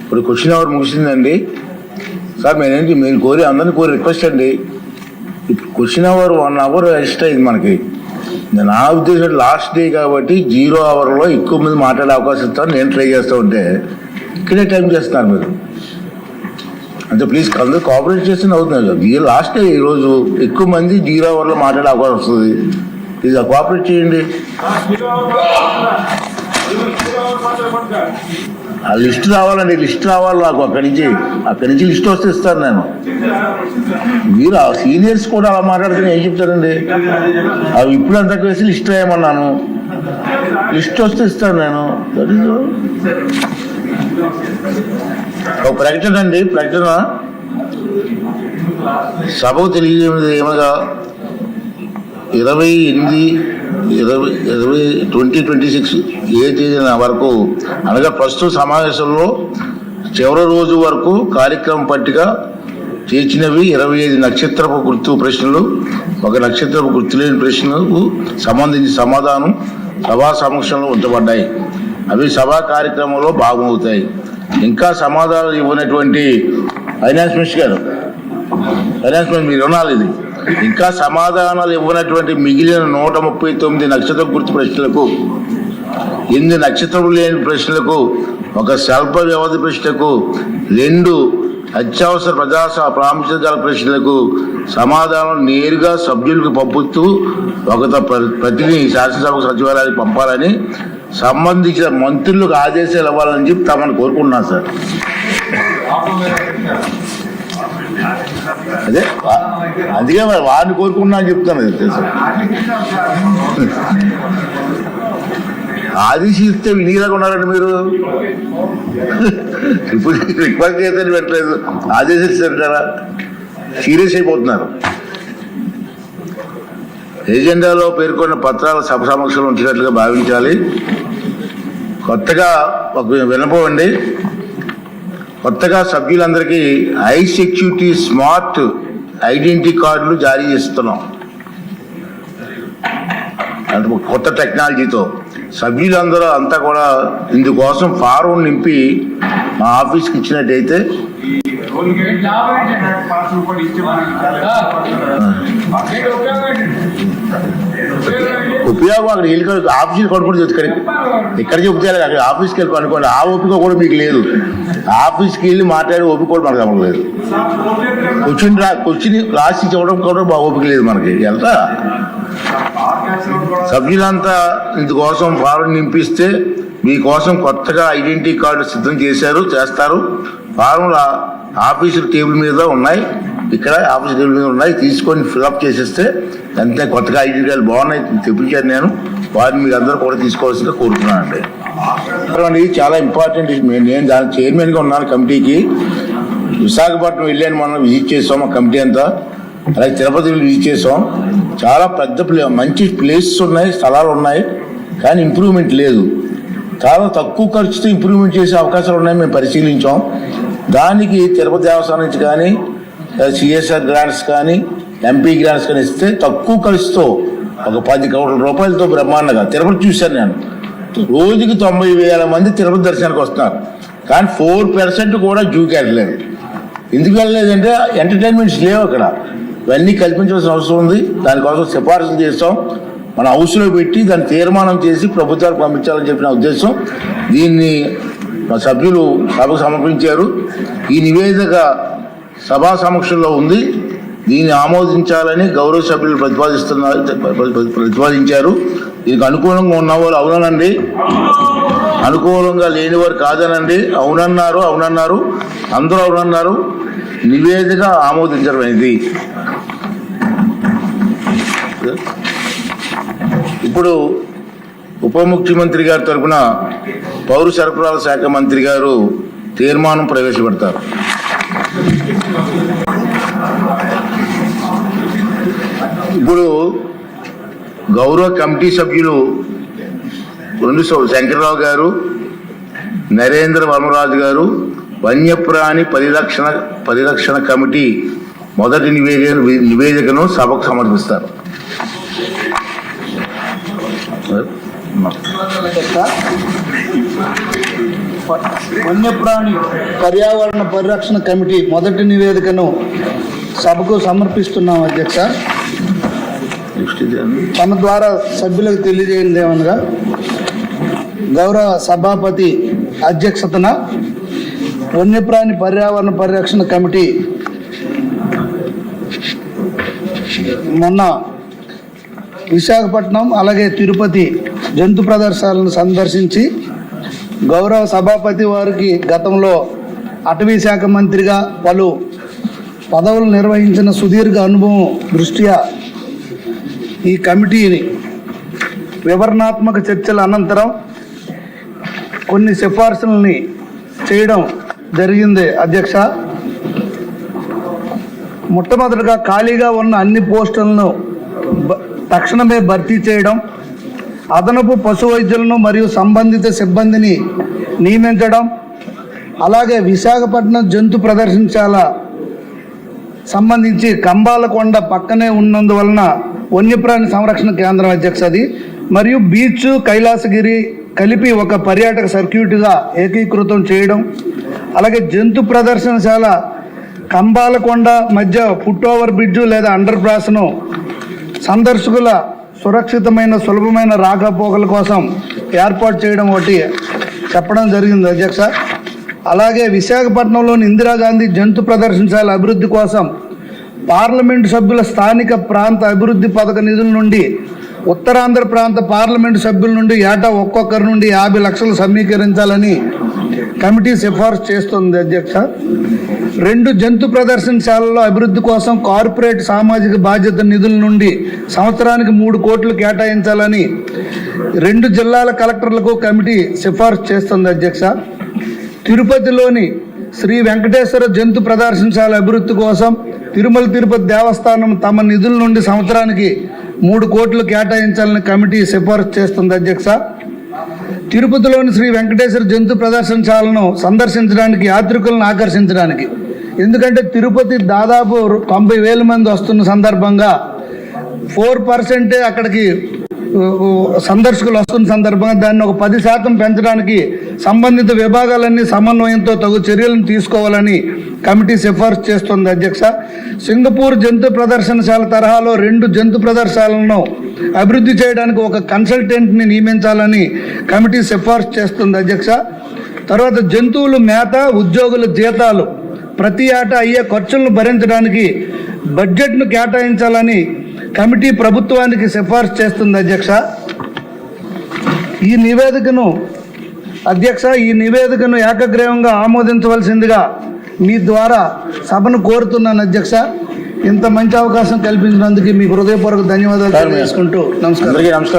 ఇప్పుడు question hour ముగిసిందండి sir. మీరు కోరి అందరినీ కోరి రిక్వెస్ట్ అండి, ఇప్పుడు క్వశ్చన్ అవర్ 1 అవర్ ఎక్స్ట్రా అయింది మనకి. నా ఉద్దేశం లాస్ట్ డే కాబట్టి 0 అవర్లో ఎక్కువ మంది మాట్లాడే అవకాశం ఇస్తాను. నేను ట్రై చేస్తూ ఉంటే ఇక్కడే టైం చేస్తున్నారు మీరు. అంటే ప్లీజ్ అందరూ కోఆపరేట్ చేస్తే అవుతుంది కదా. లాస్ట్ డే ఈరోజు ఎక్కువ మంది 0 అవర్లో మాట్లాడే అవకాశం వస్తుంది. ప్లీజ్ కోఆపరేట్ చేయండి. ఆ లిస్ట్ రావాలండి, లిస్ట్ రావాలి నాకు. అక్కడి నుంచి లిస్ట్ వస్తే ఇస్తాను నేను. మీరు ఆ సీనియర్స్ కూడా అలా మాట్లాడితే ఏం చెప్తారండి? అవి ఇప్పుడు అంతకు వేసి లిస్ట్ రాయమన్నాను, లిస్ట్ వస్తే ఇస్తాను నేను. ఒక ప్రకటన అండి, ప్రకటన సభకు తెలియజేయడం ఏమనగా 28/20/2026 ఏ తేదీన వరకు అనగా ప్రస్తుత సమావేశంలో చివరి రోజు వరకు కార్యక్రమం పట్టిక చేర్చినవి 25 నక్షత్రపు గుర్తు ప్రశ్నలు, 1 నక్షత్రపు గుర్తు లేని ప్రశ్నలకు సంబంధించి సమాధానం సభా సమక్షంలో ఉంచబడ్డాయి. అవి సభా కార్యక్రమంలో భాగమవుతాయి. ఇంకా సమాధానం ఇవ్వనటువంటి ఫైనాన్స్ మినిస్టర్ గారు, ఫైనాన్స్ మినిస్టర్ మీరు వినాలి ఇది. ఇంకా సమాధానాలు ఇవ్వనటువంటి మిగిలిన 139 నక్షత్ర గుర్తు ప్రశ్నలకు, 8 నక్షత్రములు లేని ప్రశ్నలకు, 1 స్వల్ప వ్యవధి ప్రశ్నలకు, 2 అత్యవసర ప్రాముఖ్యత గల ప్రశ్నలకు సమాధానం నేరుగా సభ్యులకు పంపుతూ 1 ప్రతిని శాసనసభ సచివాలయానికి పంపాలని సంబంధించిన మంత్రులకు ఆదేశాలు ఇవ్వాలని చెప్పి తమను కోరుకుంటున్నాను సార్. అదే అందుకే మరి వారిని కోరుకున్నా అని చెప్తాను. ఆదేశిస్తే వినియోగం ఉన్నారండి మీరు. ఇప్పుడు రిక్వెస్ట్ చేస్తే పెట్టలేదు, ఆదేశిస్తారా? సీరియస్ అయిపోతున్నారు. ఎజెండాలో పేర్కొన్న పత్రాల సభ సమక్షంలో ఉంచినట్లుగా భావించాలి. కొత్తగా ఒక వినపం అండి, కొత్తగా సభ్యులందరికీ హై సెక్యూరిటీ స్మార్ట్ ఐడెంటిటీ కార్డులు జారీ చేస్తున్నాం. అంటే కొత్త టెక్నాలజీతో సభ్యులందరూ అంతా కూడా ఇందుకోసం ఫారం నింపి మా ఆఫీస్కి ఇచ్చినట్టయితే ఉపయోగం అక్కడ వెళ్ళి ఆఫీస్కి కొనుక్కొని ఇక్కడ చెప్తే అక్కడ ఆఫీస్కి వెళ్ళి కొనుక్కోండి. ఆ ఓపిక కూడా మీకు లేదు. ఆఫీస్కి వెళ్ళి మాట్లాడే ఓపిక కూడా మనకు అవ్వలేదు. క్వశ్చన్ రాసి చెప్పడం కూడా బాగా ఓపిక లేదు మనకి. ఎంత సభ్యులంతా ఇందుకోసం ఫారం నింపిస్తే మీకోసం కొత్తగా ఐడెంటిటీ కార్డు సిద్ధం చేస్తారు. ఫారంలో ఆఫీసు టేబుల్ మీద ఉన్నాయి, ఇక్కడ ఆఫీస్ టేబుల్ మీద ఉన్నాయి, తీసుకొని ఫిల్అప్ చేసేస్తే అంతే. కొత్తగా ఐడెంటిటీ కార్డు బాగున్నాయి తెప్పించాను నేను, వారిని మీరు అందరూ కూడా తీసుకోవాల్సిందిగా కోరుతున్నానండి. చాలా ఇంపార్టెంట్. నేను దాని చైర్మన్గా ఉన్నాను కమిటీకి. విశాఖపట్నం వెళ్ళాను, మనం విజిట్ చేసాం ఆ కమిటీ అంతా. అలాగే తిరుపతి విజిట్ చేసాం. చాలా పెద్ద మంచి ప్లేసెస్ ఉన్నాయి, స్థలాలు ఉన్నాయి, కానీ ఇంప్రూవ్మెంట్ లేదు. చాలా తక్కువ ఖర్చుతో ఇంప్రూవ్మెంట్ చేసే అవకాశాలు ఉన్నాయి, మేము పరిశీలించాం. దానికి తిరుపతి దేవస్థానం నుంచి కానీ, సిఎస్ఆర్ గ్రాంట్స్ కానీ, ఎంపీ గ్రాంట్స్ కానీ ఇస్తే తక్కువ ఖర్చుతో ఒక 10 కోట్ల రూపాయలతో బ్రహ్మాండంగా తిరుపతి చూశాను నేను. రోజుకి 90,000 మంది తిరుపతి దర్శనానికి వస్తున్నారు, కానీ 4% కూడా జూకి వెళ్ళలేదు. ఎందుకు వెళ్ళలేదంటే ఎంటర్టైన్మెంట్స్ లేవు అక్కడ. ఇవన్నీ కల్పించాల్సిన అవసరం ఉంది. దానికోసం సిఫార్సులు చేస్తాం, మన హౌస్లో పెట్టి దాన్ని తీర్మానం చేసి ప్రభుత్వానికి పంపించాలని చెప్పిన ఉద్దేశం. దీన్ని మా సభ్యులు సభకు సమర్పించారు. ఈ నివేదిక సభా సమక్షంలో ఉంది. దీన్ని ఆమోదించాలని గౌరవ సభ్యులు ప్రతిపాదించారు. దీనికి అనుకూలంగా ఉన్నవారు అవుననండి, అనుకూలంగా లేనివారు కాదనండి. అవునన్నారు, అందరూ అవునన్నారు. నివేదిక ఆమోదించడమైంది. ఇప్పుడు ఉప ముఖ్యమంత్రి గారి తరఫున పౌర సరఫరాల శాఖ మంత్రి గారు తీర్మానం ప్రవేశపెడతారు. ఇప్పుడు గౌరవ కమిటీ సభ్యులు 2 శంకర్రావు గారు, నరేంద్ర వర్మరాజు గారు వన్యప్రాణి పరిరక్షణ కమిటీ మొదటి నివేదికను సభకు సమర్పిస్తారు. వన్యప్రాణి పర్యావరణ పరిరక్షణ కమిటీ మొదటి నివేదికను సభకు సమర్పిస్తున్నాం అధ్యక్ష. తమ ద్వారా సభ్యులకు తెలియజేయండి ఏమనగా, గౌరవ సభాపతి అధ్యక్షతన వన్యప్రాణి పర్యావరణ పరిరక్షణ కమిటీ మొన్న విశాఖపట్నం అలాగే తిరుపతి జంతు ప్రదర్శనలను సందర్శించి గౌరవ సభాపతి వారికి గతంలో అటవీ శాఖ మంత్రిగా పలు పదవులు నిర్వహించిన సుదీర్ఘ అనుభవం దృష్ట్యా ఈ కమిటీని వివరణాత్మక చర్చల అనంతరం కొన్ని సిఫార్సులని చేయడం జరిగింది అధ్యక్ష. మొట్టమొదటిగా ఖాళీగా ఉన్న అన్ని పోస్టులను తక్షణమే భర్తీ చేయడం, అదనపు పశు వైద్యులను మరియు సంబంధిత సిబ్బందిని నియమించడం, అలాగే విశాఖపట్నం జంతు ప్రదర్శనశాల సంబంధించి కంబాలకొండ పక్కనే ఉన్నందువలన వన్యప్రాణి సంరక్షణ కేంద్రం అధ్యక్ష అది, మరియు బీచ్ కైలాసగిరి కలిపి ఒక పర్యాటక సర్క్యూట్గా ఏకీకృతం చేయడం, అలాగే జంతు ప్రదర్శనశాల కంబాలకొండ మధ్య ఫుట్ ఓవర్ బ్రిడ్జు లేదా అండర్ పాస్ను సందర్శకుల సురక్షితమైన సులభమైన రాకపోకల కోసం ఏర్పాటు చేయడం ఒకటి చెప్పడం జరిగింది అధ్యక్ష. అలాగే విశాఖపట్నంలోని ఇందిరాగాంధీ జంతు ప్రదర్శనశాల అభివృద్ధి కోసం పార్లమెంటు సభ్యుల స్థానిక ప్రాంత అభివృద్ధి పథక నిధుల నుండి ఉత్తరాంధ్ర ప్రాంత పార్లమెంటు సభ్యుల నుండి ఏటా ఒక్కొక్కరి నుండి 50 లక్షలు సమీకరించాలని కమిటీ సిఫార్సు చేస్తుంది అధ్యక్ష. 2 జంతు ప్రదర్శనశాలలో అభివృద్ధి కోసం కార్పొరేట్ సామాజిక బాధ్యత నిధుల నుండి సంవత్సరానికి 3 కోట్లు కేటాయించాలని 2 జిల్లాల కలెక్టర్లకు కమిటీ సిఫార్సు చేస్తుంది అధ్యక్ష. తిరుపతిలోని శ్రీ వెంకటేశ్వర జంతు ప్రదర్శనశాల అభివృద్ధి కోసం తిరుమల తిరుపతి దేవస్థానం తమ నిధుల నుండి సంవత్సరానికి 3 కోట్లు కేటాయించాలని కమిటీ సిఫార్సు చేస్తుంది అధ్యక్ష. తిరుపతిలోని శ్రీ వెంకటేశ్వర జంతు ప్రదర్శనశాలను సందర్శించడానికి యాత్రికులను ఆకర్షించడానికి, ఎందుకంటే తిరుపతి దాదాపు 90,000 మంది వస్తున్న సందర్భంగా 4% అక్కడికి సందర్శకులు వస్తున్న సందర్భంగా దాన్ని ఒక 10% పెంచడానికి సంబంధిత విభాగాలన్నీ సమన్వయంతో తగు చర్యలను తీసుకోవాలని కమిటీ సిఫార్సు చేస్తుంది అధ్యక్ష. సింగపూర్ జంతు ప్రదర్శనశాల తరహాలో 2 జంతు ప్రదర్శనలను అభివృద్ధి చేయడానికి ఒక కన్సల్టెంట్ని నియమించాలని కమిటీ సిఫార్సు చేస్తుంది అధ్యక్ష. తర్వాత జంతువులు మేత, ఉద్యోగుల జీతాలు, ప్రతి ఏటా అయ్యే ఖర్చులను భరించడానికి బడ్జెట్ను కేటాయించాలని కమిటీ ప్రభుత్వానికి సిఫార్సు చేస్తుంది అధ్యక్ష. ఈ నివేదికను ఏకగ్రీవంగా ఆమోదించవలసిందిగా మీ ద్వారా సభను కోరుతున్నాను అధ్యక్ష. ఇంత మంచి అవకాశం కల్పించినందుకు మీకు హృదయపూర్వక ధన్యవాదాలు తెలియజేసుకుంటూ నమస్కారం.